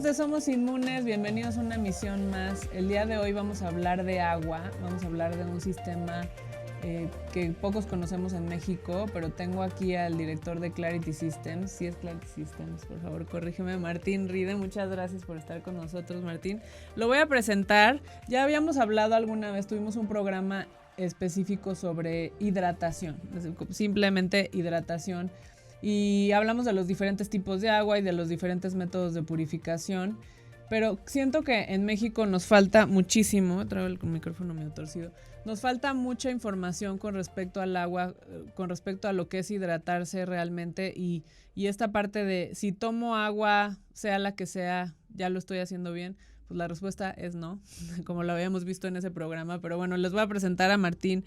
de Somos Inmunes, bienvenidos a una emisión más. El día de hoy vamos a hablar de agua, vamos a hablar de un sistema que pocos conocemos en México, pero tengo aquí al director de Clarity Systems. Sí es Clarity Systems, por favor, corrígeme, Martín Ride. Muchas gracias por estar con nosotros, Martín. Lo voy a presentar. Ya habíamos hablado alguna vez, tuvimos un programa específico sobre hidratación, simplemente hidratación. Y hablamos de los diferentes tipos de agua y de los diferentes métodos de purificación, pero siento que en México nos falta muchísimo, traigo el micrófono medio torcido, nos falta mucha información con respecto al agua, con respecto a lo que es hidratarse realmente y esta parte de si tomo agua, sea la que sea, ya lo estoy haciendo bien. Pues la respuesta es no, como lo habíamos visto en ese programa, pero bueno, les voy a presentar a Martín.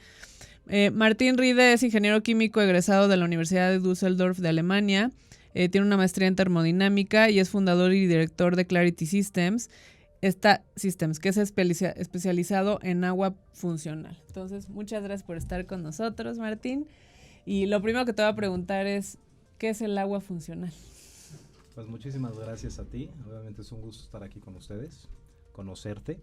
Martín Ride es ingeniero químico egresado de la Universidad de Düsseldorf de Alemania, tiene una maestría en termodinámica y es fundador y director de Clarity Systems, que es especializado en agua funcional. Entonces, muchas gracias por estar con nosotros, Martín. Y lo primero que te voy a preguntar es, ¿qué es el agua funcional? Pues muchísimas gracias a ti, obviamente es un gusto estar aquí con ustedes, conocerte.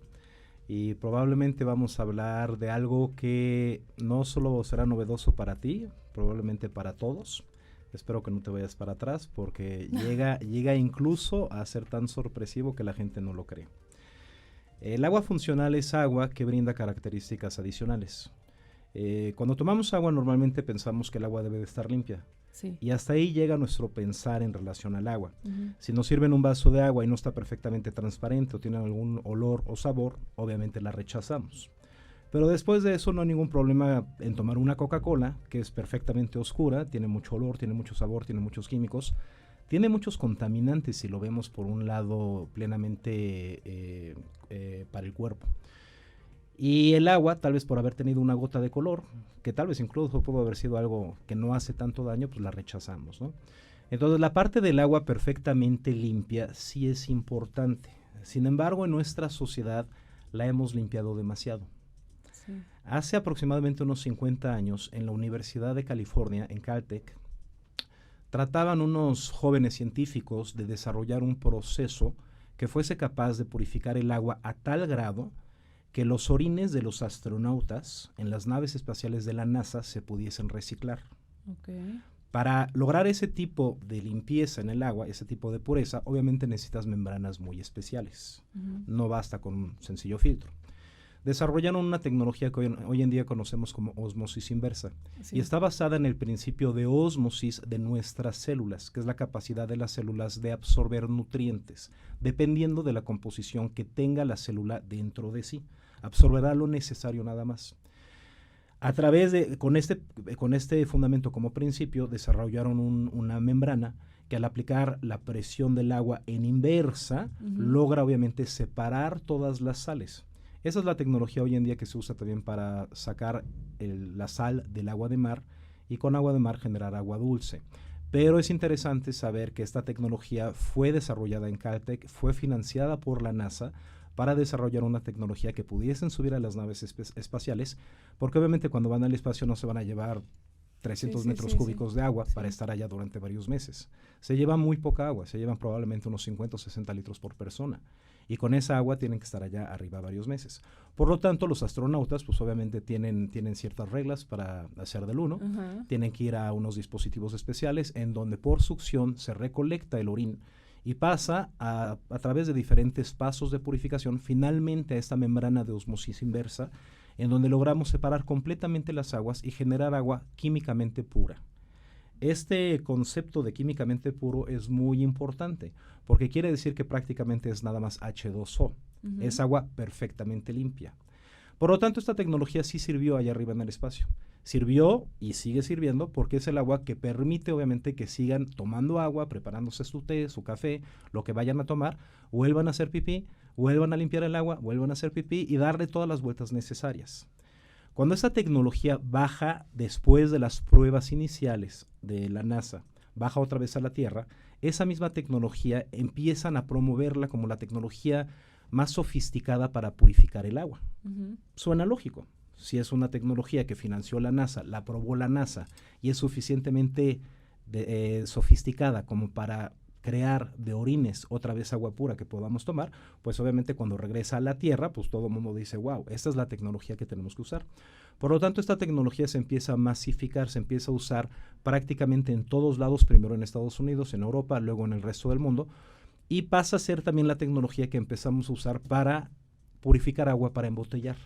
Y probablemente vamos a hablar de algo que no solo será novedoso para ti, probablemente para todos. Espero que no te vayas para atrás porque llega incluso a ser tan sorpresivo que la gente no lo cree. El agua funcional es agua que brinda características adicionales. Cuando tomamos agua normalmente pensamos que el agua debe de estar limpia. Sí. Y hasta ahí llega nuestro pensar en relación al agua. Si nos sirven un vaso de agua y no está perfectamente transparente o tiene algún olor o sabor, obviamente la rechazamos. Pero después de eso no hay ningún problema en tomar una Coca-Cola, que es perfectamente oscura, tiene mucho olor, tiene mucho sabor, tiene muchos químicos, tiene muchos contaminantes si lo vemos por un lado plenamente para el cuerpo. Y el agua, tal vez por haber tenido una gota de color, que tal vez incluso pudo haber sido algo que no hace tanto daño, pues la rechazamos, ¿no? Entonces la parte del agua perfectamente limpia sí es importante. Sin embargo, en nuestra sociedad la hemos limpiado demasiado. Sí. Hace aproximadamente unos 50 años, en la Universidad de California, en Caltech, trataban unos jóvenes científicos de desarrollar un proceso que fuese capaz de purificar el agua a tal grado que los orines de los astronautas en las naves espaciales de la NASA se pudiesen reciclar. Okay. Para lograr ese tipo de limpieza en el agua, ese tipo de pureza, obviamente necesitas membranas muy especiales. No basta con un sencillo filtro. Desarrollaron una tecnología que hoy en día conocemos como ósmosis inversa. Sí. Y está basada en el principio de ósmosis de nuestras células, que es la capacidad de las células de absorber nutrientes, dependiendo de la composición que tenga la célula dentro de sí. Absorberá lo necesario nada más. A través de, con este fundamento como principio, desarrollaron una membrana que al aplicar la presión del agua en inversa, logra obviamente separar todas las sales. Esa es la tecnología hoy en día que se usa también para sacar la sal del agua de mar y con agua de mar generar agua dulce. Pero es interesante saber que esta tecnología fue desarrollada en Caltech, fue financiada por la NASA para desarrollar una tecnología que pudiesen subir a las naves espaciales, porque obviamente cuando van al espacio no se van a llevar 300 metros cúbicos de agua para estar allá durante varios meses. Se lleva muy poca agua, se llevan probablemente unos 50 o 60 litros por persona. Y con esa agua tienen que estar allá arriba varios meses. Por lo tanto, los astronautas, pues obviamente tienen ciertas reglas para hacer del uno. Tienen que ir a unos dispositivos especiales en donde por succión se recolecta el orín y pasa a través de diferentes pasos de purificación finalmente a esta membrana de ósmosis inversa, en donde logramos separar completamente las aguas y generar agua químicamente pura. Este concepto de químicamente puro es muy importante porque quiere decir que prácticamente es nada más H2O. Es agua perfectamente limpia. Por lo tanto, esta tecnología sí sirvió allá arriba en el espacio. Sirvió y sigue sirviendo porque es el agua que permite obviamente que sigan tomando agua, preparándose su té, su café, lo que vayan a tomar, vuelvan a hacer pipí, vuelvan a limpiar el agua, vuelvan a hacer pipí y darle todas las vueltas necesarias. Cuando esta tecnología baja después de las pruebas iniciales de la NASA, baja otra vez a la Tierra, esa misma tecnología empiezan a promoverla como la tecnología más sofisticada para purificar el agua. Suena lógico. Si es una tecnología que financió la NASA, la aprobó la NASA y es suficientemente sofisticada como para crear de orines otra vez agua pura que podamos tomar, pues obviamente cuando regresa a la tierra, pues todo el mundo dice, wow, esta es la tecnología que tenemos que usar. Por lo tanto, esta tecnología se empieza a masificar, se empieza a usar prácticamente en todos lados, primero en Estados Unidos, en Europa, luego en el resto del mundo, y pasa a ser también la tecnología que empezamos a usar para purificar agua para embotellar.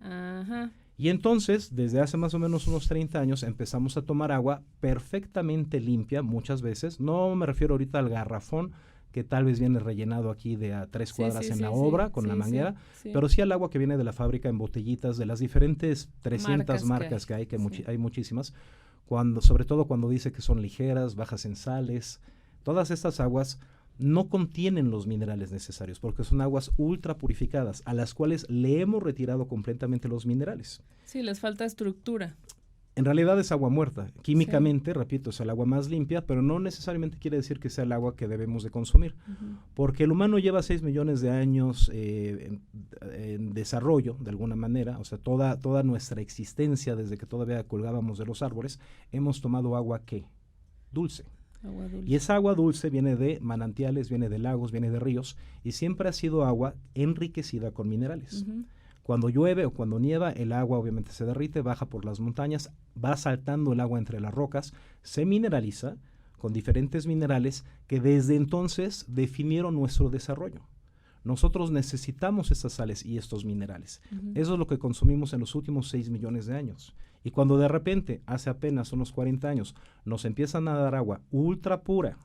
Ajá. Y entonces, desde hace más o menos unos 30 años, empezamos a tomar agua perfectamente limpia muchas veces. No me refiero ahorita al garrafón, que tal vez viene rellenado aquí de a 3 cuadras en la obra con la manguera, pero sí al agua que viene de la fábrica en botellitas de las diferentes 300 marcas que hay, hay muchísimas, sobre todo cuando dice que son ligeras, bajas en sales. Todas estas aguas no contienen los minerales necesarios porque son aguas ultra purificadas a las cuales le hemos retirado completamente los minerales. Sí, les falta estructura. En realidad es agua muerta. Químicamente, repito, es el agua más limpia, pero no necesariamente quiere decir que sea el agua que debemos de consumir. Porque el humano lleva 6 millones de años en desarrollo, de alguna manera. O sea, toda nuestra existencia, desde que todavía colgábamos de los árboles, hemos tomado agua ¿qué? Dulce. Agua dulce. Y esa agua dulce viene de manantiales, viene de lagos, viene de ríos, y siempre ha sido agua enriquecida con minerales. Cuando llueve o cuando nieva, el agua obviamente se derrite, baja por las montañas, va saltando el agua entre las rocas, se mineraliza con diferentes minerales que desde entonces definieron nuestro desarrollo. Nosotros necesitamos estas sales y estos minerales. Eso es lo que consumimos en los últimos 6 millones de años. Y cuando de repente, hace apenas unos 40 años, nos empiezan a dar agua ultra pura,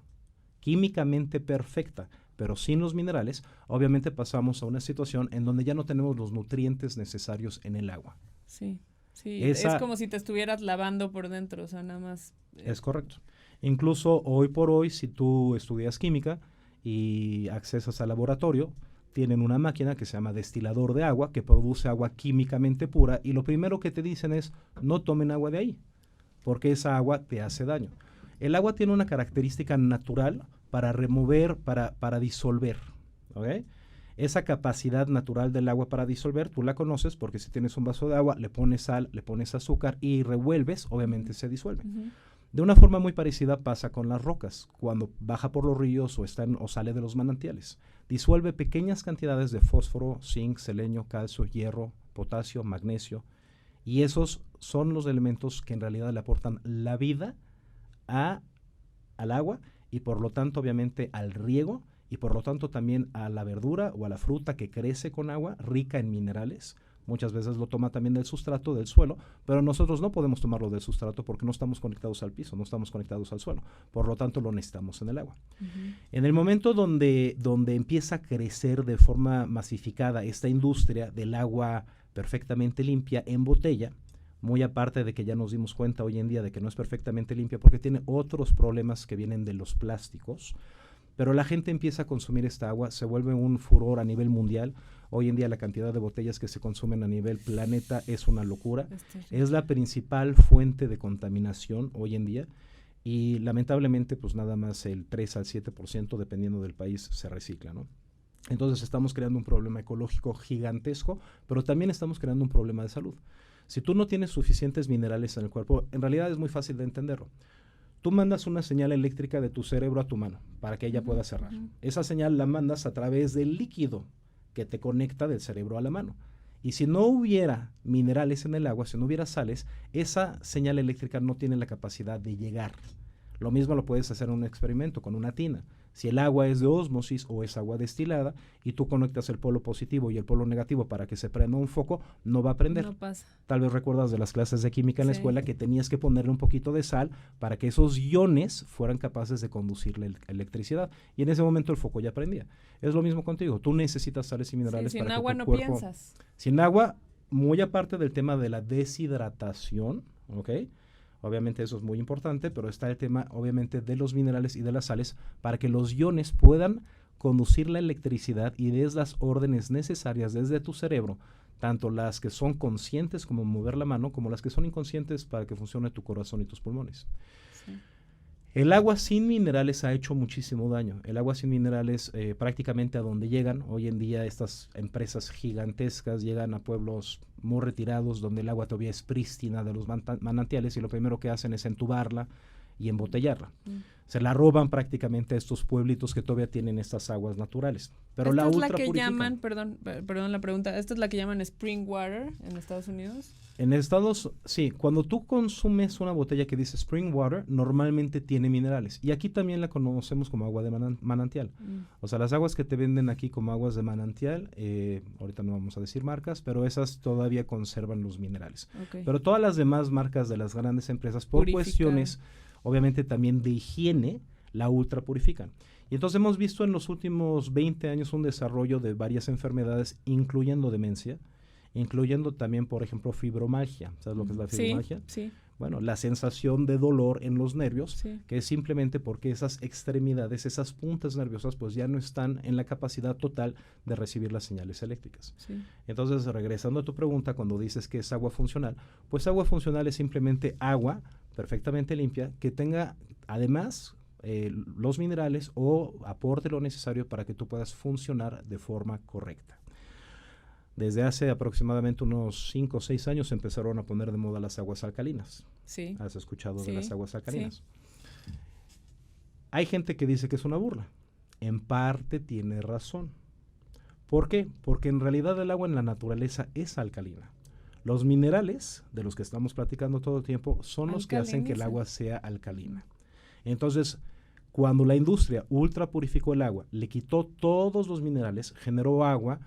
químicamente perfecta, pero sin los minerales, obviamente pasamos a una situación en donde ya no tenemos los nutrientes necesarios en el agua. Sí, es como si te estuvieras lavando por dentro, o sea, nada más. Es correcto. Incluso hoy por hoy, si tú estudias química y accesas al laboratorio, tienen una máquina que se llama destilador de agua, que produce agua químicamente pura, y lo primero que te dicen es, no tomen agua de ahí, porque esa agua te hace daño. El agua tiene una característica natural para remover, para disolver, ¿ok? Esa capacidad natural del agua para disolver, tú la conoces porque si tienes un vaso de agua, le pones sal, le pones azúcar y revuelves, obviamente se disuelve. De una forma muy parecida pasa con las rocas, cuando baja por los ríos o sale de los manantiales. Disuelve pequeñas cantidades de fósforo, zinc, selenio, calcio, hierro, potasio, magnesio, y esos son los elementos que en realidad le aportan la vida al agua y por lo tanto obviamente al riego y por lo tanto también a la verdura o a la fruta que crece con agua rica en minerales. Muchas veces lo toma también del sustrato, del suelo, pero nosotros no podemos tomarlo del sustrato porque no estamos conectados al piso, no estamos conectados al suelo. Por lo tanto, lo necesitamos en el agua. En el momento donde empieza a crecer de forma masificada esta industria del agua perfectamente limpia en botella, muy aparte de que ya nos dimos cuenta hoy en día de que no es perfectamente limpia porque tiene otros problemas que vienen de los plásticos, pero la gente empieza a consumir esta agua, se vuelve un furor a nivel mundial. Hoy en día la cantidad de botellas que se consumen a nivel planeta es una locura. Es la principal fuente de contaminación hoy en día y lamentablemente pues nada más el 3 al 7% dependiendo del país se recicla, ¿no? Entonces estamos creando un problema ecológico gigantesco, pero también estamos creando un problema de salud. Si tú no tienes suficientes minerales en el cuerpo, en realidad es muy fácil de entenderlo. Tú mandas una señal eléctrica de tu cerebro a tu mano para que ella pueda cerrar. Esa señal la mandas a través del líquido que te conecta del cerebro a la mano. Y si no hubiera minerales en el agua, si no hubiera sales, esa señal eléctrica no tiene la capacidad de llegar. Lo mismo lo puedes hacer en un experimento con una tina. Si el agua es de ósmosis o es agua destilada y tú conectas el polo positivo y el polo negativo para que se prenda un foco, no va a prender. No pasa. Tal vez recuerdas de las clases de química en la escuela que tenías que ponerle un poquito de sal para que esos iones fueran capaces de conducir la electricidad. Y en ese momento el foco ya prendía. Es lo mismo contigo. Tú necesitas sales y minerales para que tu cuerpo... Sin agua no piensas. Sin agua, muy aparte del tema de la deshidratación, ¿ok? Obviamente eso es muy importante, pero está el tema obviamente de los minerales y de las sales para que los iones puedan conducir la electricidad y des las órdenes necesarias desde tu cerebro, tanto las que son conscientes como mover la mano, como las que son inconscientes para que funcione tu corazón y tus pulmones. Sí. El agua sin minerales ha hecho muchísimo daño. El agua sin minerales prácticamente a donde llegan, hoy en día estas empresas gigantescas llegan a pueblos muy retirados donde el agua todavía es prístina de los manantiales y lo primero que hacen es entubarla y embotellarla. Se la roban prácticamente a estos pueblitos que todavía tienen estas aguas naturales. Pero esta la es ultra la que purifican. llaman, perdón la pregunta, ¿esta es la que llaman spring water en Estados Unidos? En Estados, sí, cuando tú consumes una botella que dice spring water, normalmente tiene minerales. Y aquí también la conocemos como agua de manantial. O sea, las aguas que te venden aquí como aguas de manantial, ahorita no vamos a decir marcas, pero esas todavía conservan los minerales. Okay. Pero todas las demás marcas de las grandes empresas, por cuestiones, obviamente también de higiene, la ultra purifican. Y entonces hemos visto en los últimos 20 años un desarrollo de varias enfermedades, incluyendo demencia, incluyendo también, por ejemplo, fibromialgia. ¿Sabes lo que es la fibromialgia? Sí. Bueno, la sensación de dolor en los nervios, que es simplemente porque esas extremidades, esas puntas nerviosas, pues ya no están en la capacidad total de recibir las señales eléctricas. Entonces, regresando a tu pregunta, cuando dices que es agua funcional, pues agua funcional es simplemente agua perfectamente limpia que tenga, además, los minerales o aporte lo necesario para que tú puedas funcionar de forma correcta. Desde hace aproximadamente unos 5 o 6 años empezaron a poner de moda las aguas alcalinas. Sí. ¿Has escuchado de las aguas alcalinas? Sí. Hay gente que dice que es una burla. En parte tiene razón. ¿Por qué? Porque en realidad el agua en la naturaleza es alcalina. Los minerales, de los que estamos platicando todo el tiempo, son los que hacen que el agua sea alcalina. Entonces, cuando la industria ultra purificó el agua, le quitó todos los minerales, generó agua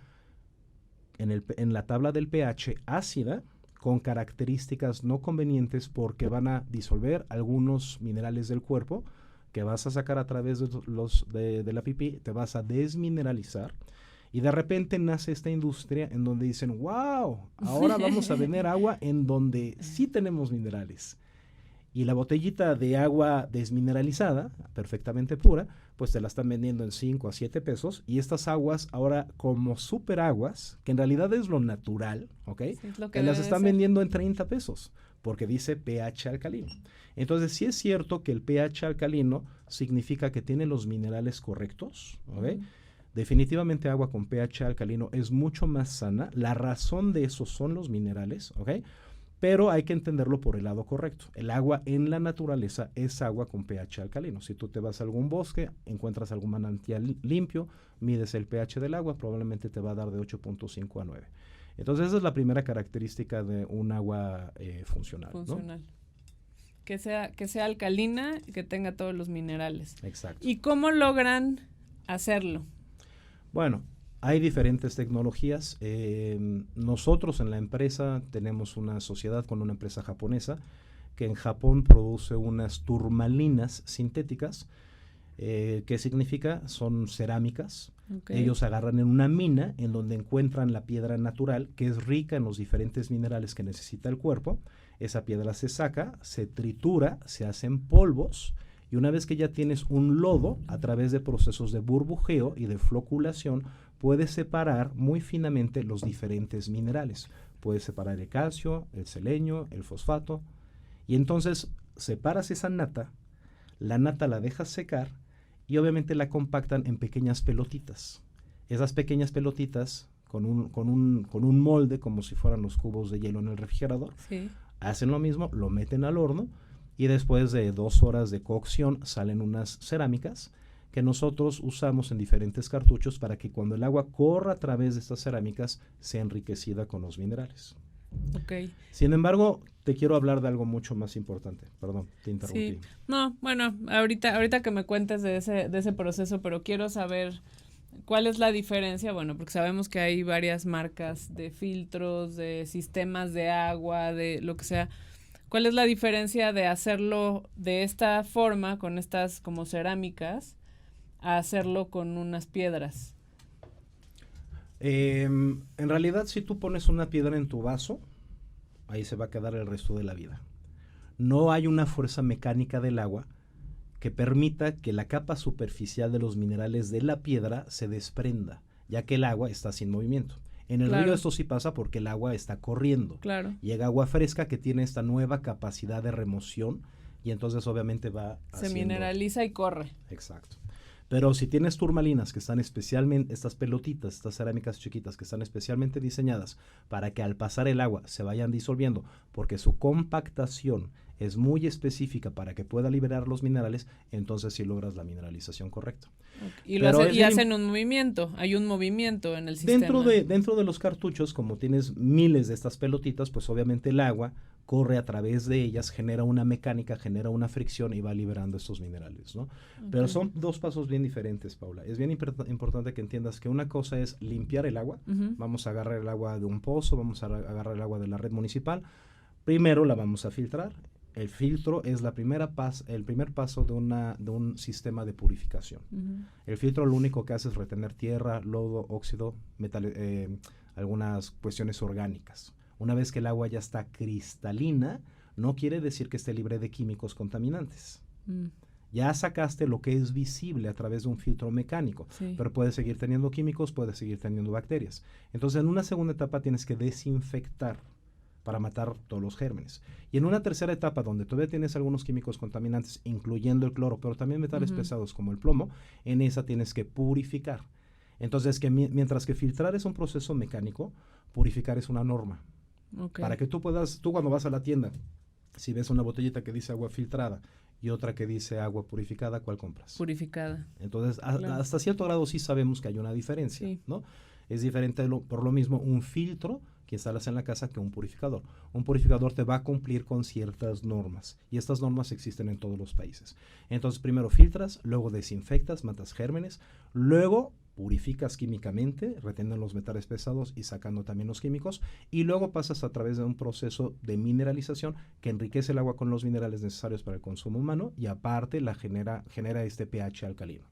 en la tabla del pH ácida, con características no convenientes porque van a disolver algunos minerales del cuerpo que vas a sacar a través de la pipí, te vas a desmineralizar. Y de repente nace esta industria en donde dicen, wow, ahora vamos a vender agua en donde sí tenemos minerales. Y la botellita de agua desmineralizada, perfectamente pura, pues te la están vendiendo en 5 a 7 pesos. Y estas aguas ahora como superaguas, que en realidad es lo natural, ¿ok? Sí, te las están vendiendo en 30 pesos, porque dice pH alcalino. Entonces sí es cierto que el pH alcalino significa que tiene los minerales correctos, ¿ok? Definitivamente agua con pH alcalino es mucho más sana. La razón de eso son los minerales, ¿ok? Pero hay que entenderlo por el lado correcto. El agua en la naturaleza es agua con pH alcalino. Si tú te vas a algún bosque, encuentras algún manantial limpio, mides el pH del agua, probablemente te va a dar de 8.5 a 9. Entonces esa es la primera característica de un agua funcional. Funcional. ¿No? Que sea alcalina y que tenga todos los minerales. Exacto. ¿Y cómo logran hacerlo? Bueno, hay diferentes tecnologías. Nosotros en la empresa tenemos una sociedad con una empresa japonesa que en Japón produce unas turmalinas sintéticas. ¿Qué significa? Son cerámicas. Okay. Ellos agarran en una mina en donde encuentran la piedra natural que es rica en los diferentes minerales que necesita el cuerpo. Esa piedra se saca, se tritura, se hacen polvos. Y una vez que ya tienes un lodo, a través de procesos de burbujeo y de floculación, puedes separar muy finamente los diferentes minerales. Puedes separar el calcio, el selenio, el fosfato. Y entonces separas esa nata, la nata la dejas secar y obviamente la compactan en pequeñas pelotitas. Esas pequeñas pelotitas con un molde como si fueran los cubos de hielo en el refrigerador. Sí. Hacen lo mismo, lo meten al horno y después de 2 horas de cocción salen unas cerámicas que nosotros usamos en diferentes cartuchos para que cuando el agua corra a través de estas cerámicas sea enriquecida con los minerales. Okay. Sin embargo, te quiero hablar de algo mucho más importante. Perdón, te interrumpí. Sí. No, bueno, ahorita que me cuentes de ese proceso, pero quiero saber cuál es la diferencia, bueno, porque sabemos que hay varias marcas de filtros, de sistemas de agua, de lo que sea. ¿Cuál es la diferencia de hacerlo de esta forma, con estas como cerámicas, a hacerlo con unas piedras? En realidad, si tú pones una piedra en tu vaso, ahí se va a quedar el resto de la vida. No hay una fuerza mecánica del agua que permita que la capa superficial de los minerales de la piedra se desprenda, ya que el agua está sin movimiento. En el río esto sí pasa porque el agua está corriendo. Claro. Llega agua fresca que tiene esta nueva capacidad de remoción y entonces obviamente va se mineraliza y corre. Exacto. Pero si tienes turmalinas que están especialmente, estas pelotitas, estas cerámicas chiquitas que están especialmente diseñadas para que al pasar el agua se vayan disolviendo porque su compactación es muy específica para que pueda liberar los minerales, entonces sí logras la mineralización correcta. Okay. Y hacen un movimiento, hay un movimiento en el sistema. Dentro de los cartuchos, como tienes miles de estas pelotitas, pues obviamente el agua corre a través de ellas, genera una mecánica, genera una fricción y va liberando estos minerales, ¿no? Okay. Pero son dos pasos bien diferentes, Paula. Es bien importante que entiendas que una cosa es limpiar el agua. Vamos a agarrar el agua de un pozo, vamos a agarrar el agua de la red municipal. Primero la vamos a filtrar. El filtro es el primer paso de un sistema de purificación. El filtro lo único que hace es retener tierra, lodo, óxido, algunas cuestiones orgánicas. Una vez que el agua ya está cristalina, no quiere decir que esté libre de químicos contaminantes. Ya sacaste lo que es visible a través de un filtro mecánico, pero puede seguir teniendo químicos, puede seguir teniendo bacterias. Entonces, en una segunda etapa tienes que desinfectar para matar todos los gérmenes. Y en una tercera etapa, donde todavía tienes algunos químicos contaminantes, incluyendo el cloro, pero también metales pesados como el plomo, en esa tienes que purificar. Entonces, mientras que filtrar es un proceso mecánico, purificar es una norma. Okay. Para que tú cuando vas a la tienda, si ves una botellita que dice agua filtrada y otra que dice agua purificada, ¿cuál compras? Purificada. Entonces, hasta cierto grado sí sabemos que hay una diferencia, ¿no? Es diferente por lo mismo un filtro que instalas en la casa que un purificador. Un purificador te va a cumplir con ciertas normas y estas normas existen en todos los países. Entonces, primero filtras, luego desinfectas, matas gérmenes, luego purificas químicamente, reteniendo los metales pesados y sacando también los químicos, y luego pasas a través de un proceso de mineralización que enriquece el agua con los minerales necesarios para el consumo humano y aparte genera este pH alcalino.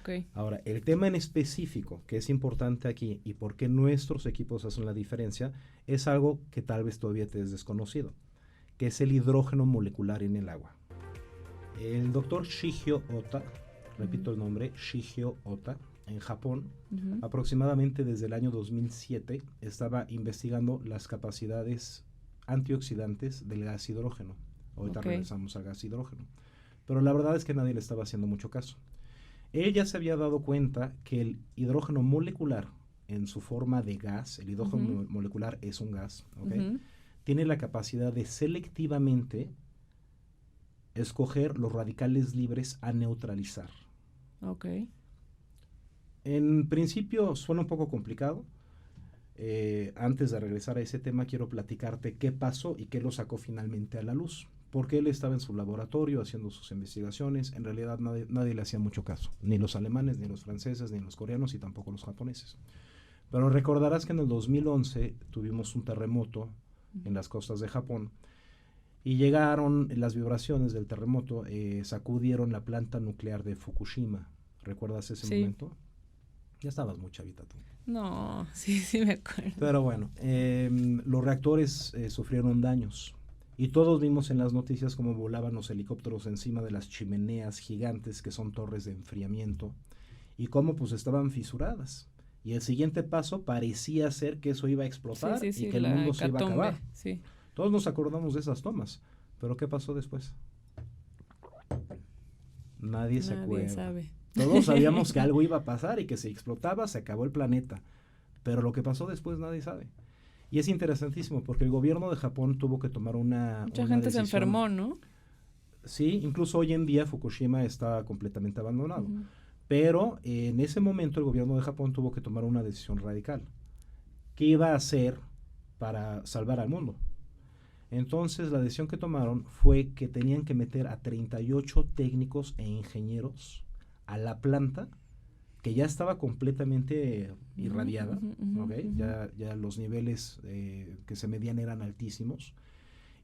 Okay. Ahora, el tema en específico que es importante aquí y por qué nuestros equipos hacen la diferencia es algo que tal vez todavía te es desconocido, que es el hidrógeno molecular en el agua. El doctor Shigeo Ota, repito el nombre, Shigeo Ota, en Japón, aproximadamente desde el año 2007, estaba investigando las capacidades antioxidantes del gas hidrógeno. Ahorita regresamos al gas hidrógeno. Pero la verdad es que nadie le estaba haciendo mucho caso. Él ya se había dado cuenta que el hidrógeno molecular, en su forma de gas, el hidrógeno molecular es un gas, tiene la capacidad de selectivamente escoger los radicales libres a neutralizar. En principio suena un poco complicado. Antes de regresar a ese tema, quiero platicarte qué pasó y qué lo sacó finalmente a la luz. Porque él estaba en su laboratorio haciendo sus investigaciones. En realidad nadie le hacía mucho caso. Ni los alemanes, ni los franceses, ni los coreanos y tampoco los japoneses. Pero recordarás que en el 2011 tuvimos un terremoto en las costas de Japón. Y llegaron las vibraciones del terremoto, sacudieron la planta nuclear de Fukushima. ¿Recuerdas ese momento? Ya estabas muy chavita tú. No, sí me acuerdo. Pero bueno, los reactores sufrieron daños. Y todos vimos en las noticias cómo volaban los helicópteros encima de las chimeneas gigantes que son torres de enfriamiento y cómo pues estaban fisuradas. Y el siguiente paso parecía ser que eso iba a explotar y que el mundo se iba a acabar. Sí. Todos nos acordamos de esas tomas. Pero ¿qué pasó después? Nadie se acuerda. Sabe. Todos sabíamos que algo iba a pasar y que si explotaba se acabó el planeta. Pero lo que pasó después nadie sabe. Y es interesantísimo porque el gobierno de Japón tuvo que tomar Mucha gente decisión. se enfermó, ¿no? Sí, incluso hoy en día Fukushima está completamente abandonado. Pero en ese momento el gobierno de Japón tuvo que tomar una decisión radical. ¿Qué iba a hacer para salvar al mundo? Entonces la decisión que tomaron fue que tenían que meter a 38 técnicos e ingenieros a la planta que ya estaba completamente irradiada, ya los niveles que se medían eran altísimos,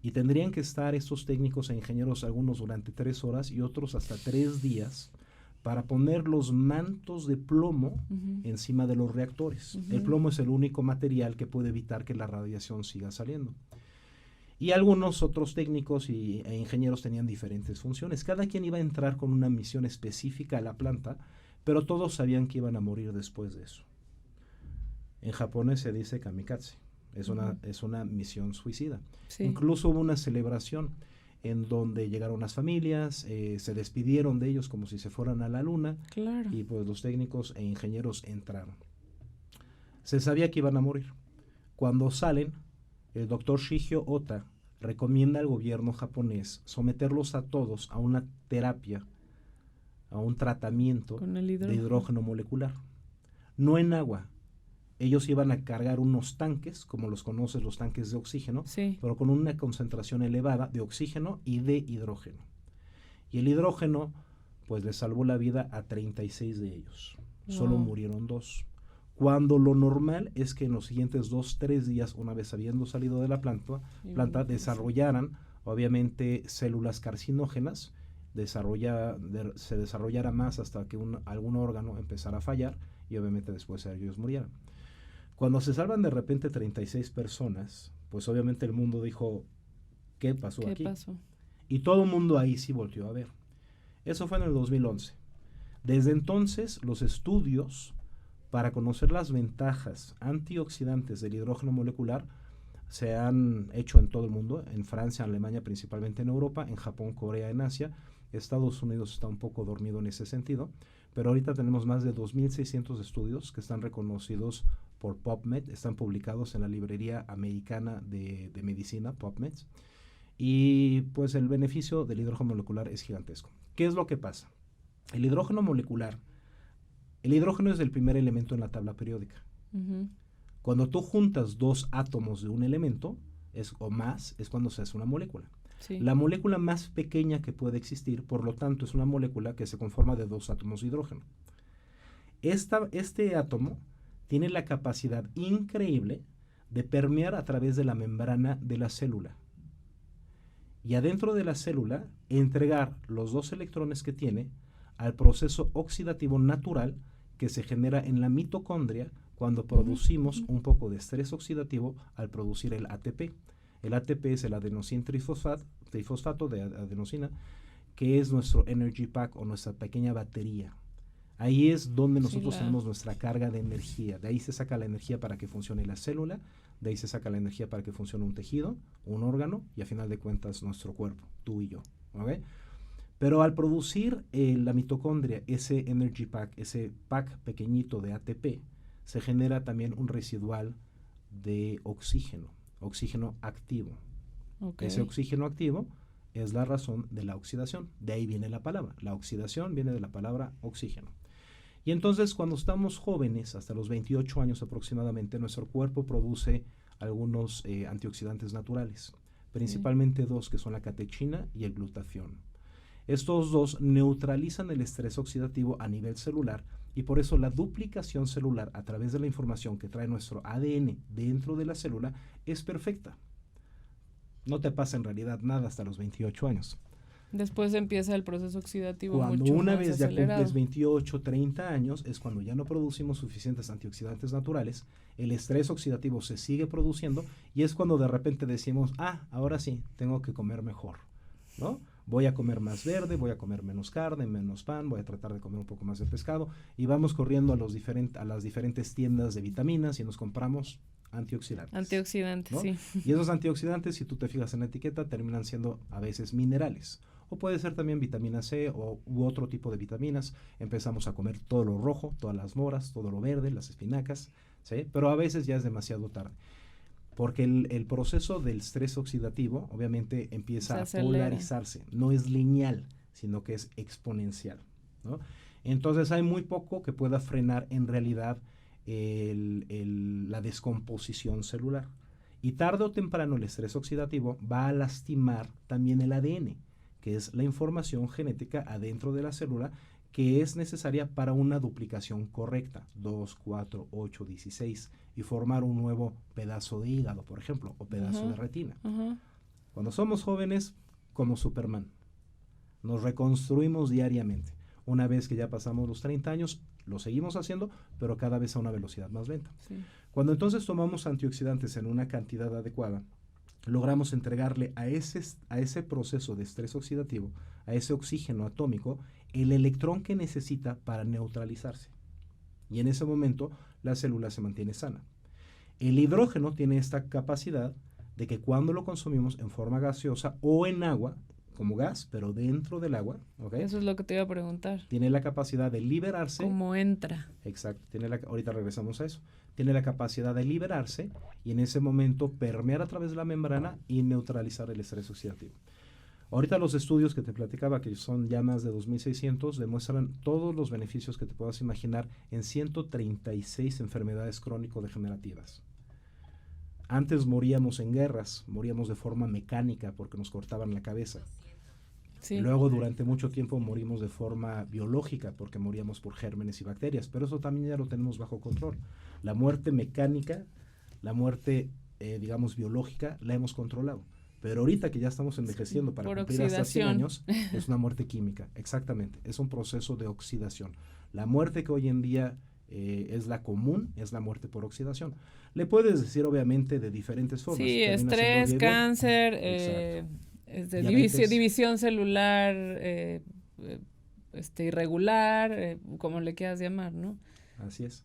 y tendrían que estar estos técnicos e ingenieros, algunos durante 3 horas y otros hasta 3 días, para poner los mantos de plomo encima de los reactores. El plomo es el único material que puede evitar que la radiación siga saliendo. Y algunos otros técnicos e ingenieros tenían diferentes funciones. Cada quien iba a entrar con una misión específica a la planta, pero todos sabían que iban a morir después de eso. En japonés se dice kamikaze, es una misión suicida. Sí. Incluso hubo una celebración en donde llegaron las familias, se despidieron de ellos como si se fueran a la luna, y pues los técnicos e ingenieros entraron. Se sabía que iban a morir. Cuando salen, el doctor Shigeo Ota recomienda al gobierno japonés someterlos a todos a una terapia, a un tratamiento de hidrógeno molecular. No en agua. Ellos iban a cargar unos tanques, como los conoces, los tanques de oxígeno, sí, pero con una concentración elevada de oxígeno y de hidrógeno. Y el hidrógeno, pues les salvó la vida a 36 de ellos. Wow. Solo murieron 2. Cuando lo normal es que en los siguientes 2-3 días, una vez habiendo salido de la planta desarrollaran, obviamente, células carcinógenas, se desarrollara más hasta que algún órgano empezara a fallar y obviamente después ellos murieran. Cuando se salvan de repente 36 personas, pues obviamente el mundo dijo, ¿qué pasó aquí? Y todo el mundo ahí sí volteó a ver. Eso fue en el 2011. Desde entonces, los estudios para conocer las ventajas antioxidantes del hidrógeno molecular se han hecho en todo el mundo, en Francia, en Alemania, principalmente en Europa, en Japón, Corea, en Asia. Estados Unidos está un poco dormido en ese sentido, pero ahorita tenemos más de 2.600 estudios que están reconocidos por PubMed, están publicados en la librería americana de medicina, PubMed, y pues el beneficio del hidrógeno molecular es gigantesco. ¿Qué es lo que pasa? El hidrógeno es el primer elemento en la tabla periódica. Cuando tú juntas 2 átomos de un elemento o más, es cuando se hace una molécula. Sí. La molécula más pequeña que puede existir, por lo tanto, es una molécula que se conforma de 2 átomos de hidrógeno. Este átomo tiene la capacidad increíble de permear a través de la membrana de la célula. Y adentro de la célula, entregar los 2 electrones que tiene al proceso oxidativo natural que se genera en la mitocondria cuando producimos un poco de estrés oxidativo al producir el ATP. El ATP es el adenosín trifosfato de adenosina, que es nuestro energy pack o nuestra pequeña batería. Ahí es donde nosotros tenemos nuestra carga de energía. De ahí se saca la energía para que funcione la célula, de ahí se saca la energía para que funcione un tejido, un órgano y a final de cuentas nuestro cuerpo, tú y yo. ¿Okay? Pero al producir la mitocondria, ese energy pack, ese pack pequeñito de ATP, se genera también un residual de oxígeno activo. Okay. Ese oxígeno activo es la razón de la oxidación. De ahí viene la palabra. La oxidación viene de la palabra oxígeno. Y entonces cuando estamos jóvenes, hasta los 28 años aproximadamente, nuestro cuerpo produce algunos antioxidantes naturales, principalmente 2 que son la catechina y el glutatión. Estos 2 neutralizan el estrés oxidativo a nivel celular y por eso la duplicación celular a través de la información que trae nuestro ADN dentro de la célula es perfecta. No te pasa en realidad nada hasta los 28 años. Después empieza el proceso oxidativo cuando mucho una más vez acelerado. Ya cumples 28, 30 años, es cuando ya no producimos suficientes antioxidantes naturales, el estrés oxidativo se sigue produciendo y es cuando de repente decimos, ahora sí, tengo que comer mejor, ¿no? Voy a comer más verde, voy a comer menos carne, menos pan, voy a tratar de comer un poco más de pescado y vamos corriendo a las diferentes tiendas de vitaminas y nos compramos antioxidantes. Antioxidantes, ¿no? sí. Y esos antioxidantes, si tú te fijas en la etiqueta, terminan siendo a veces minerales. O puede ser también vitamina C u otro tipo de vitaminas. Empezamos a comer todo lo rojo, todas las moras, todo lo verde, las espinacas, ¿sí? Pero a veces ya es demasiado tarde. Porque el proceso del estrés oxidativo obviamente empieza a polarizarse. No es lineal, sino que es exponencial, ¿no? Entonces hay muy poco que pueda frenar en realidad la descomposición celular. Y tarde o temprano el estrés oxidativo va a lastimar también el ADN, que es la información genética adentro de la célula que es necesaria para una duplicación correcta, 2, 4, 8, 16, y formar un nuevo pedazo de hígado, por ejemplo, o pedazo de retina. Cuando somos jóvenes, como Superman, nos reconstruimos diariamente. Una vez que ya pasamos los 30 años, lo seguimos haciendo, pero cada vez a una velocidad más lenta. Sí. Cuando entonces tomamos antioxidantes en una cantidad adecuada, logramos entregarle a ese proceso de estrés oxidativo, a ese oxígeno atómico, el electrón que necesita para neutralizarse. Y en ese momento la célula se mantiene sana. El hidrógeno tiene esta capacidad de que cuando lo consumimos en forma gaseosa o en agua, como gas, pero dentro del agua, ¿ok? Eso es lo que te iba a preguntar. Tiene la capacidad de liberarse. ¿Cómo entra? Exacto, ahorita regresamos a eso. Tiene la capacidad de liberarse y en ese momento permear a través de la membrana y neutralizar el estrés oxidativo. Ahorita los estudios que te platicaba, que son ya más de 2.600, demuestran todos los beneficios que te puedas imaginar en 136 enfermedades crónico-degenerativas. Antes moríamos en guerras, moríamos de forma mecánica porque nos cortaban la cabeza. Sí. Luego durante mucho tiempo morimos de forma biológica porque moríamos por gérmenes y bacterias, pero eso también ya lo tenemos bajo control. La muerte mecánica, la muerte, digamos, biológica, la hemos controlado. Pero ahorita que ya estamos envejeciendo para cumplir hasta 100 años, es una muerte química, exactamente, es un proceso de oxidación. La muerte que hoy en día es la común, es la muerte por oxidación. Le puedes decir obviamente de diferentes formas. Sí, estrés, cáncer, división celular irregular, como le quieras llamar, ¿no? Así es.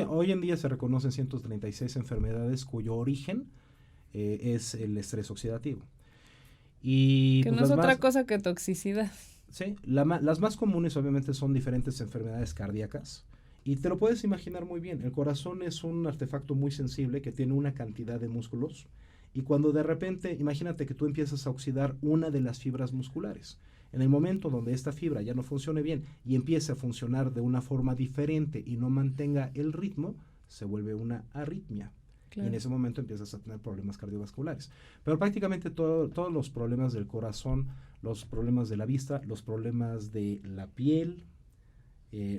Hoy en día se reconocen 136 enfermedades cuyo origen es el estrés oxidativo. Y que pues no es otra cosa que toxicidad. Sí, las más comunes obviamente son diferentes enfermedades cardíacas. Y te lo puedes imaginar muy bien. El corazón es un artefacto muy sensible que tiene una cantidad de músculos. Y cuando de repente, imagínate que tú empiezas a oxidar una de las fibras musculares. En el momento donde esta fibra ya no funcione bien y empiece a funcionar de una forma diferente y no mantenga el ritmo, se vuelve una arritmia. Claro. Y en ese momento empiezas a tener problemas cardiovasculares. Pero prácticamente todos los problemas del corazón, los problemas de la vista, los problemas de la piel,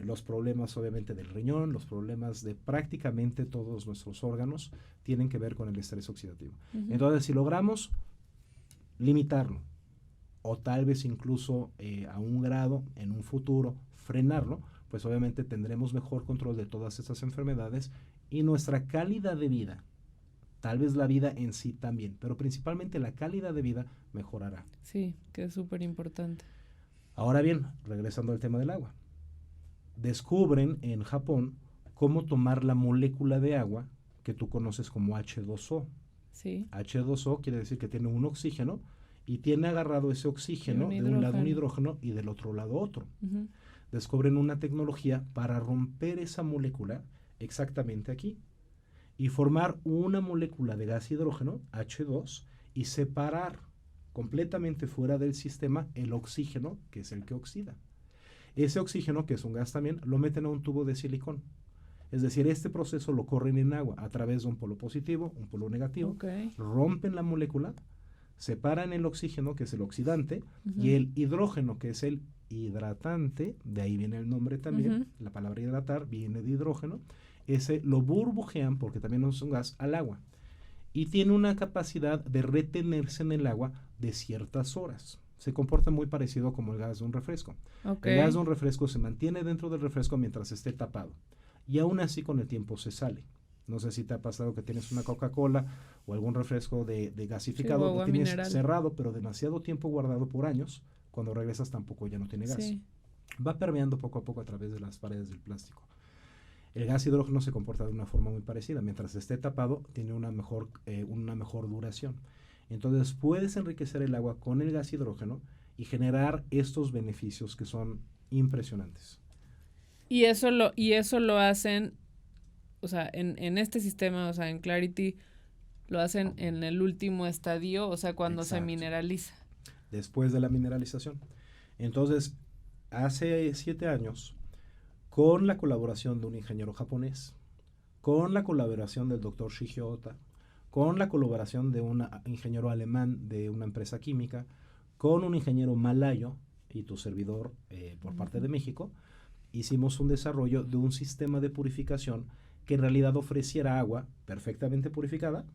los problemas obviamente del riñón, los problemas de prácticamente todos nuestros órganos tienen que ver con el estrés oxidativo. Uh-huh. Entonces, si logramos limitarlo o tal vez incluso a un grado en un futuro frenarlo, pues obviamente tendremos mejor control de todas estas enfermedades y nuestra calidad de vida, tal vez la vida en sí también, pero principalmente la calidad de vida mejorará. Sí, que es súper importante. Ahora bien, regresando al tema del agua. Descubren en Japón cómo tomar la molécula de agua que tú conoces como H2O. Sí. H2O quiere decir que tiene un oxígeno y tiene agarrado ese oxígeno de un lado un hidrógeno y del otro lado otro. Uh-huh. Descubren una tecnología para romper esa molécula exactamente aquí y formar una molécula de gas hidrógeno, H2, y separar completamente fuera del sistema el oxígeno, que es el que oxida. Ese oxígeno, que es un gas también, lo meten a un tubo de silicón. Es decir, este proceso lo corren en agua a través de un polo positivo, un polo negativo, okay. Rompen la molécula, separan el oxígeno, que es el oxidante, uh-huh. y el hidrógeno, que es el hidratante, de ahí viene el nombre también, uh-huh. La palabra hidratar viene de hidrógeno, ese lo burbujean, porque también es un gas, al agua, y tiene una capacidad de retenerse en el agua de ciertas horas. Se comporta muy parecido como el gas de un refresco. Okay. El gas de un refresco se mantiene dentro del refresco mientras esté tapado, y aún así con el tiempo se sale. No sé si te ha pasado que tienes una Coca-Cola o algún refresco de gasificado, sí, que tienes mineral cerrado, pero demasiado tiempo guardado por años. Cuando regresas tampoco ya no tiene gas. Sí. Va permeando poco a poco a través de las paredes del plástico. El gas hidrógeno se comporta de una forma muy parecida. Mientras esté tapado, tiene una mejor duración. Entonces, puedes enriquecer el agua con el gas hidrógeno y generar estos beneficios que son impresionantes. Y eso lo hacen, o sea, en este sistema, o sea, en Clarity, lo hacen en el último estadio, o sea, cuando Exacto. Se mineraliza. Después de la mineralización. Entonces, hace 7 años, con la colaboración de un ingeniero japonés, con la colaboración del doctor Shigeo Ota, con la colaboración de un ingeniero alemán de una empresa química, con un ingeniero malayo y tu servidor por parte de México, hicimos un desarrollo de un sistema de purificación que en realidad ofreciera agua perfectamente purificada,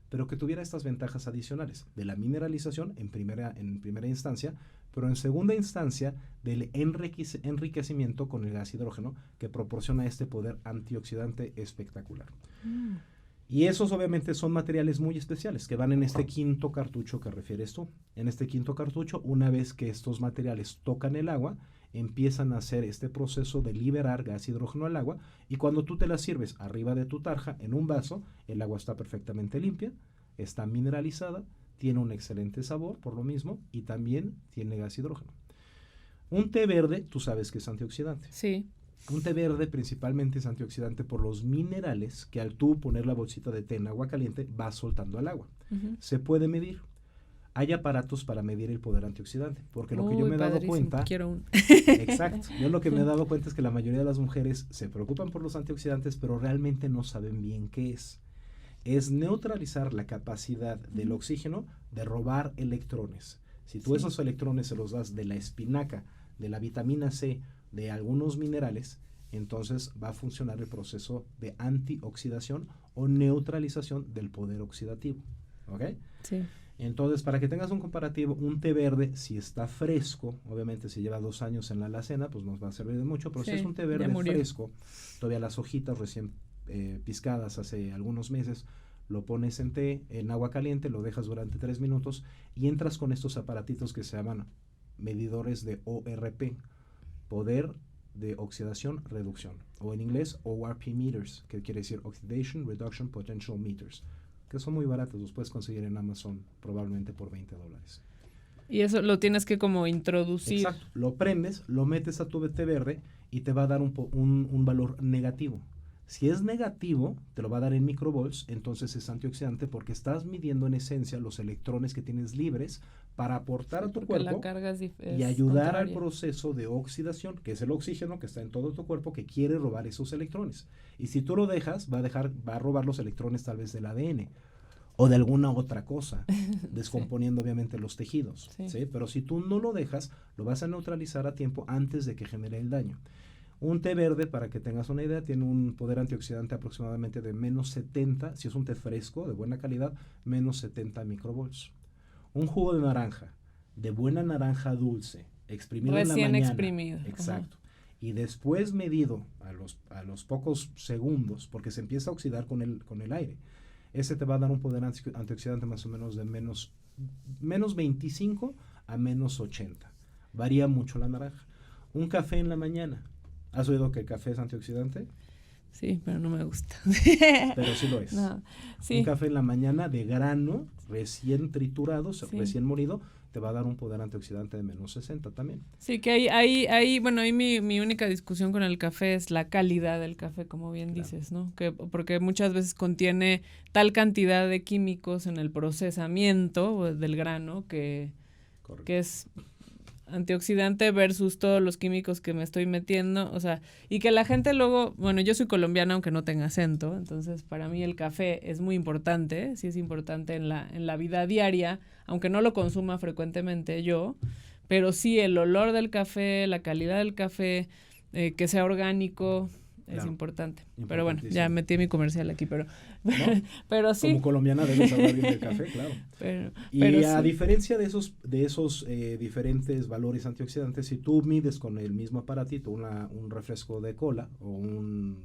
pero que tuviera estas ventajas adicionales de la mineralización en primera instancia, pero en segunda instancia del enriquecimiento con el gas hidrógeno que proporciona este poder antioxidante espectacular. Y esos obviamente son materiales muy especiales que van en este quinto cartucho que refieres tú. En este quinto cartucho, una vez que estos materiales tocan el agua, empiezan a hacer este proceso de liberar gas hidrógeno al agua, y cuando tú te la sirves arriba de tu tarja en un vaso, el agua está perfectamente limpia, está mineralizada, tiene un excelente sabor por lo mismo y también tiene gas hidrógeno. Un té verde, tú sabes que es antioxidante. Sí. Un té verde principalmente es antioxidante por los minerales que al tú poner la bolsita de té en agua caliente va soltando al agua. Se puede medir. Hay aparatos para medir el poder antioxidante, porque lo que yo me he dado cuenta... Quiero un... Exacto. Yo lo que me he dado cuenta es que la mayoría de las mujeres se preocupan por los antioxidantes, pero realmente no saben bien qué es. Es neutralizar la capacidad del oxígeno de robar electrones. Si tú esos electrones se los das de la espinaca, de la vitamina C, de algunos minerales, entonces va a funcionar el proceso de antioxidación o neutralización del poder oxidativo. ¿Ok? Sí. Entonces, para que tengas un comparativo, un té verde, si está fresco, obviamente si lleva 2 años en la alacena, pues nos va a servir de mucho, pero si es un té verde fresco, todavía las hojitas recién piscadas hace algunos meses, lo pones en té, en agua caliente, lo dejas durante 3 minutos y entras con estos aparatitos que se llaman medidores de ORP, poder de oxidación reducción, o en inglés ORP meters, que quiere decir Oxidation Reduction Potential Meters, que son muy baratos, los puedes conseguir en Amazon probablemente por $20. Y eso lo tienes que como introducir. Exacto, lo prendes, lo metes a tu té verde y te va a dar un valor negativo. Si es negativo, te lo va a dar en microvolts, entonces es antioxidante porque estás midiendo en esencia los electrones que tienes libres para aportar a tu cuerpo la carga es y ayudar al proceso de oxidación, que es el oxígeno que está en todo tu cuerpo que quiere robar esos electrones. Y si tú lo dejas, va a robar los electrones tal vez del ADN o de alguna otra cosa, descomponiendo obviamente los tejidos. ¿Sí? Pero si tú no lo dejas, lo vas a neutralizar a tiempo antes de que genere el daño. Un té verde, para que tengas una idea, tiene un poder antioxidante aproximadamente de menos 70, si es un té fresco, de buena calidad, menos 70 microvolts. Un jugo de naranja, de buena naranja dulce, exprimido en la mañana. Recién exprimido. Exacto. Y después medido a los pocos segundos, porque se empieza a oxidar con el aire. Ese te va a dar un poder antioxidante más o menos de menos 25 a menos 80. Varía mucho la naranja. Un café en la mañana. ¿Has oído que el café es antioxidante? Sí, pero no me gusta. Pero sí lo es. No, sí. Un café en la mañana de grano, recién triturado, recién molido, te va a dar un poder antioxidante de menos 60 también. Sí, que ahí mi única discusión con el café es la calidad del café, como bien dices, ¿no? Porque muchas veces contiene tal cantidad de químicos en el procesamiento del grano que es antioxidante versus todos los químicos que me estoy metiendo, o sea, y que la gente luego, bueno, yo soy colombiana aunque no tenga acento, entonces para mí el café es muy importante, sí es importante en la vida diaria, aunque no lo consuma frecuentemente yo, pero sí el olor del café, la calidad del café, que sea orgánico, es importante. Pero bueno, ya metí mi comercial aquí, pero sí. Como colombiana debes hablar bien del café, claro. Pero a diferencia de esos diferentes valores antioxidantes, si tú mides con el mismo aparatito un refresco de cola o en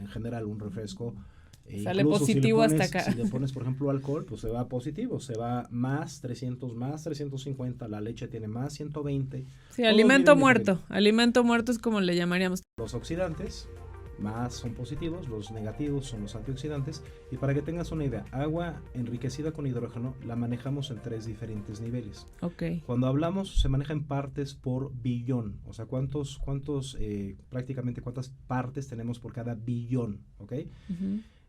general un refresco, sale positivo si hasta acá. Si le pones, por ejemplo, alcohol, pues se va positivo, se va más 300, más 350, la leche tiene más 120. Sí, alimento muerto. Alimento muerto es como le llamaríamos. Los oxidantes más son positivos, los negativos son los antioxidantes. Y para que tengas una idea, agua enriquecida con hidrógeno la manejamos en 3 diferentes niveles. Okay. Cuando hablamos, se maneja en partes por billón, o sea, prácticamente cuántas partes tenemos por cada billón, ¿ok?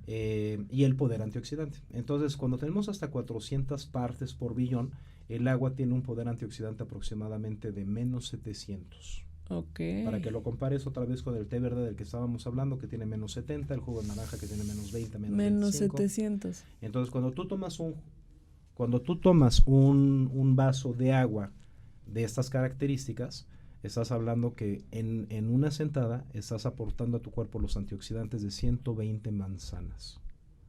Y el poder antioxidante. Entonces, cuando tenemos hasta 400 partes por billón, el agua tiene un poder antioxidante aproximadamente de menos 700. Okay. Para que lo compares otra vez con el té verde del que estábamos hablando, que tiene menos 70, el jugo de naranja que tiene menos 20, menos 25. 700. Entonces, cuando tú tomas un vaso de agua de estas características, estás hablando que en una sentada estás aportando a tu cuerpo los antioxidantes de 120 manzanas.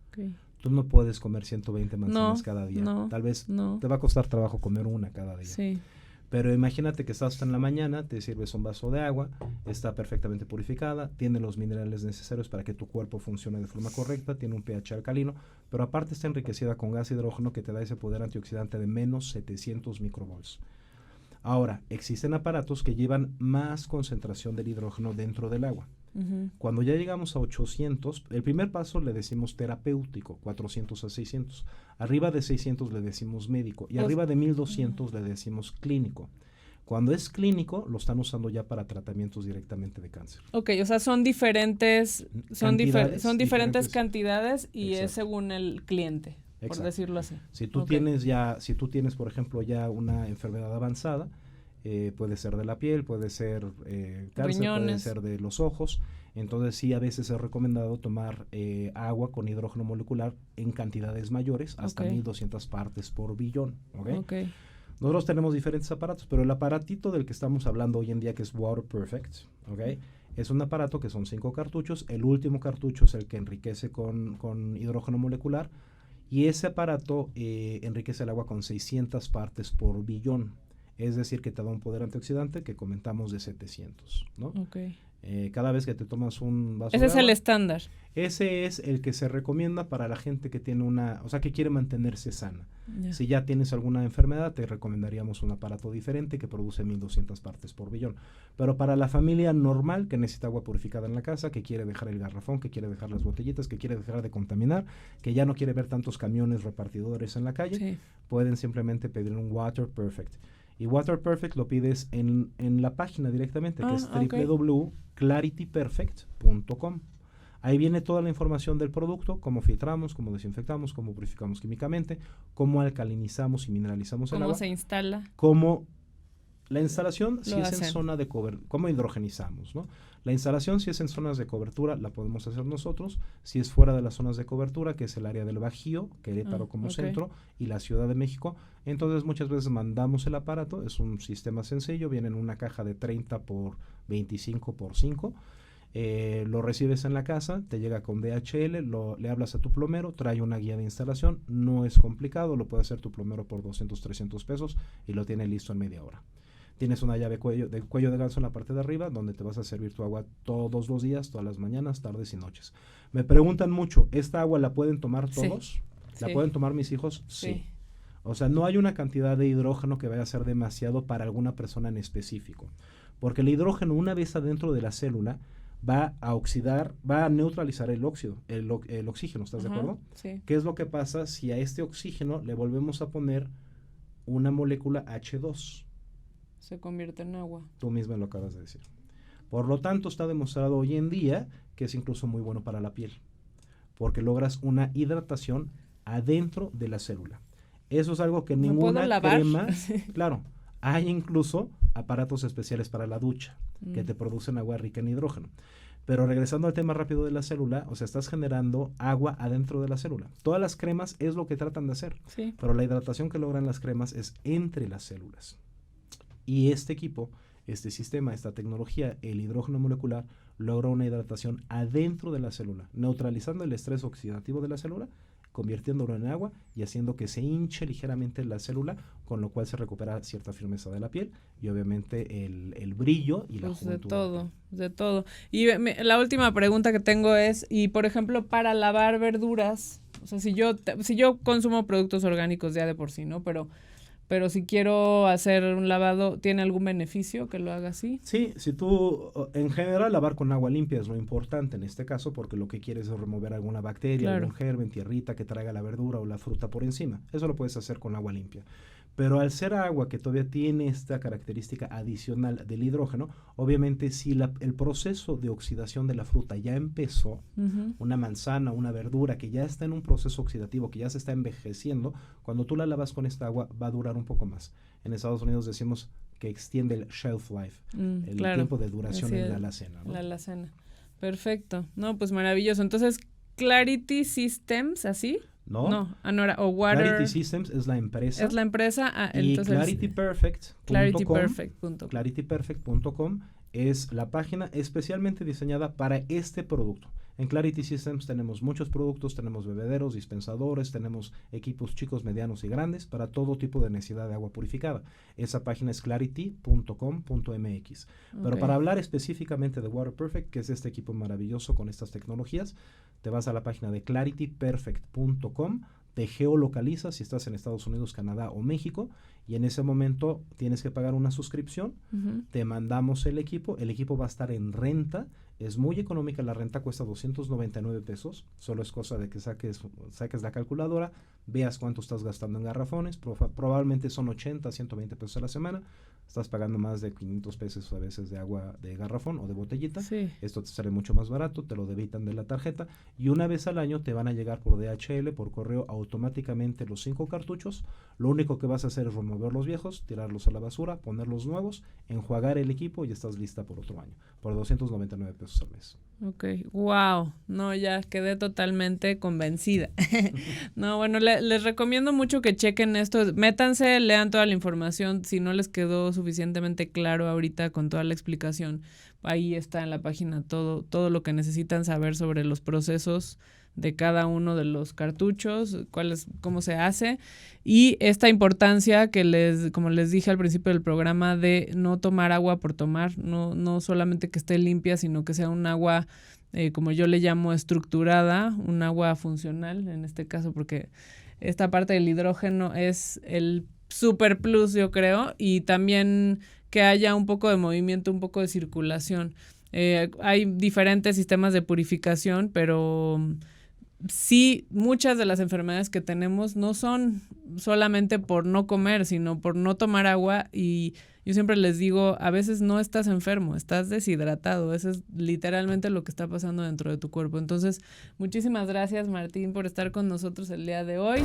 Okay. Tú no puedes comer 120 manzanas cada día. Tal vez te va a costar trabajo comer una cada día. Sí. Pero imagínate que estás en la mañana, te sirves un vaso de agua, está perfectamente purificada, tiene los minerales necesarios para que tu cuerpo funcione de forma correcta, tiene un pH alcalino, pero aparte está enriquecida con gas hidrógeno que te da ese poder antioxidante de menos 700 microvolts. Ahora, existen aparatos que llevan más concentración del hidrógeno dentro del agua. Cuando ya llegamos a 800, el primer paso le decimos terapéutico, 400 a 600. Arriba de 600 le decimos médico y arriba de 1200 le decimos clínico. Cuando es clínico, lo están usando ya para tratamientos directamente de cáncer. Ok, o sea, son diferentes cantidades y Exacto. es según el cliente, por decirlo así. Si tú tienes, por ejemplo, ya una enfermedad avanzada, puede ser de la piel, puede ser cáncer, riñones, puede ser de los ojos. Entonces sí, a veces es recomendado tomar agua con hidrógeno molecular en cantidades mayores, hasta 1200 partes por billón. ¿Okay? Nosotros tenemos diferentes aparatos, pero el aparatito del que estamos hablando hoy en día, que es Water Perfect, es un aparato que son 5 cartuchos. El último cartucho es el que enriquece con hidrógeno molecular, y ese aparato enriquece el agua con 600 partes por billón. Es decir, que te da un poder antioxidante que comentamos de 700, ¿no? Cada vez que te tomas un vaso de agua. Ese es el estándar. Ese es el que se recomienda para la gente que tiene que quiere mantenerse sana. Si ya tienes alguna enfermedad, te recomendaríamos un aparato diferente que produce 1200 partes por billón. Pero para la familia normal que necesita agua purificada en la casa, que quiere dejar el garrafón, que quiere dejar las botellitas, que quiere dejar de contaminar, que ya no quiere ver tantos camiones repartidores en la calle, pueden simplemente pedir un Water Perfect. Y Water Perfect lo pides en la página directamente, que es www.clarityperfect.com. Ahí viene toda la información del producto, cómo filtramos, cómo desinfectamos, cómo purificamos químicamente, cómo alcalinizamos y mineralizamos el agua. ¿Cómo se instala? La instalación, si es en zona de cobertura, ¿cómo hidrogenizamos, no? La instalación, si es en zonas de cobertura, la podemos hacer nosotros. Si es fuera de las zonas de cobertura, que es el área del Bajío, Querétaro como centro, y la Ciudad de México, entonces muchas veces mandamos el aparato. Es un sistema sencillo, viene en una caja de 30 por 25 por 5. Lo recibes en la casa, te llega con DHL, le hablas a tu plomero, trae una guía de instalación, no es complicado, lo puede hacer tu plomero por 200, 300 pesos y lo tiene listo en media hora. Tienes una llave cuello de ganso en la parte de arriba, donde te vas a servir tu agua todos los días, todas las mañanas, tardes y noches. Me preguntan mucho, ¿esta agua la pueden tomar todos? ¿La pueden tomar mis hijos? Sí. O sea, no hay una cantidad de hidrógeno que vaya a ser demasiado para alguna persona en específico. Porque el hidrógeno, una vez adentro de la célula, va a oxidar, va a neutralizar el oxígeno, ¿estás de acuerdo? Sí. ¿Qué es lo que pasa si a este oxígeno le volvemos a poner una molécula H2? Se convierte en agua. Tú misma lo acabas de decir. Por lo tanto, está demostrado hoy en día que es incluso muy bueno para la piel, porque logras una hidratación adentro de la célula. Eso es algo que ninguna crema... Claro, hay incluso aparatos especiales para la ducha que te producen agua rica en hidrógeno. Pero regresando al tema rápido de la célula, o sea, estás generando agua adentro de la célula. Todas las cremas es lo que tratan de hacer, pero la hidratación que logran las cremas es entre las células. Y este equipo, este sistema, esta tecnología, el hidrógeno molecular, logra una hidratación adentro de la célula, neutralizando el estrés oxidativo de la célula, convirtiéndolo en agua y haciendo que se hinche ligeramente la célula, con lo cual se recupera cierta firmeza de la piel y obviamente el brillo y la juventud. De todo. Y la última pregunta que tengo es, y por ejemplo, para lavar verduras, o sea, si yo consumo productos orgánicos ya de por sí, ¿no? Pero si quiero hacer un lavado, ¿tiene algún beneficio que lo haga así? Sí, en general lavar con agua limpia es lo importante en este caso, porque lo que quieres es remover alguna bacteria, algún germen, tierrita que traiga la verdura o la fruta por encima. Eso lo puedes hacer con agua limpia. Pero al ser agua que todavía tiene esta característica adicional del hidrógeno, obviamente si el proceso de oxidación de la fruta ya empezó, una manzana, una verdura que ya está en un proceso oxidativo, que ya se está envejeciendo, cuando tú la lavas con esta agua va a durar un poco más. En Estados Unidos decimos que extiende el shelf life, el tiempo de duración en la alacena, ¿no? La alacena. Perfecto. No, pues maravilloso. Entonces, Clarity Systems, ¿así? No era, o Water... Clarity Systems es la empresa. Es la empresa. Y entonces, clarityperfect.com. Clarityperfect.com es la página especialmente diseñada para este producto. En Clarity Systems tenemos muchos productos, tenemos bebederos, dispensadores, tenemos equipos chicos, medianos y grandes para todo tipo de necesidad de agua purificada. Esa página es clarity.com.mx. Pero para hablar específicamente de Water Perfect, que es este equipo maravilloso con estas tecnologías, te vas a la página de clarityperfect.com, te geolocalizas si estás en Estados Unidos, Canadá o México, y en ese momento tienes que pagar una suscripción, te mandamos el equipo va a estar en renta, Es muy económica, la renta cuesta 299 pesos, solo es cosa de que saques la calculadora, veas cuánto estás gastando en garrafones, probablemente son 80, 120 pesos a la semana, estás pagando más de 500 pesos a veces de agua de garrafón o de botellita, Sí. esto te sale mucho más barato, te lo debitan de la tarjeta y una vez al año te van a llegar por DHL, por correo automáticamente los 5 cartuchos, lo único que vas a hacer es remover los viejos, tirarlos a la basura, poner los nuevos, enjuagar el equipo y estás lista por otro año, por 299 pesos al mes. Ok, wow, no, ya quedé totalmente convencida. No, bueno, les recomiendo mucho que chequen esto, métanse, lean toda la información, si no les quedó suficientemente claro ahorita con toda la explicación, ahí está en la página todo lo que necesitan saber sobre los procesos de cada uno de los cartuchos, cómo se hace, y esta importancia que como les dije al principio del programa, de no tomar agua por tomar, no solamente que esté limpia, sino que sea un agua, como yo le llamo, estructurada, un agua funcional, en este caso, porque esta parte del hidrógeno es el super plus, yo creo, y también que haya un poco de movimiento, un poco de circulación. Hay diferentes sistemas de purificación, pero sí, muchas de las enfermedades que tenemos no son solamente por no comer, sino por no tomar agua, y yo siempre les digo, a veces no estás enfermo, estás deshidratado, eso es literalmente lo que está pasando dentro de tu cuerpo. Entonces, muchísimas gracias, Martín, por estar con nosotros el día de hoy.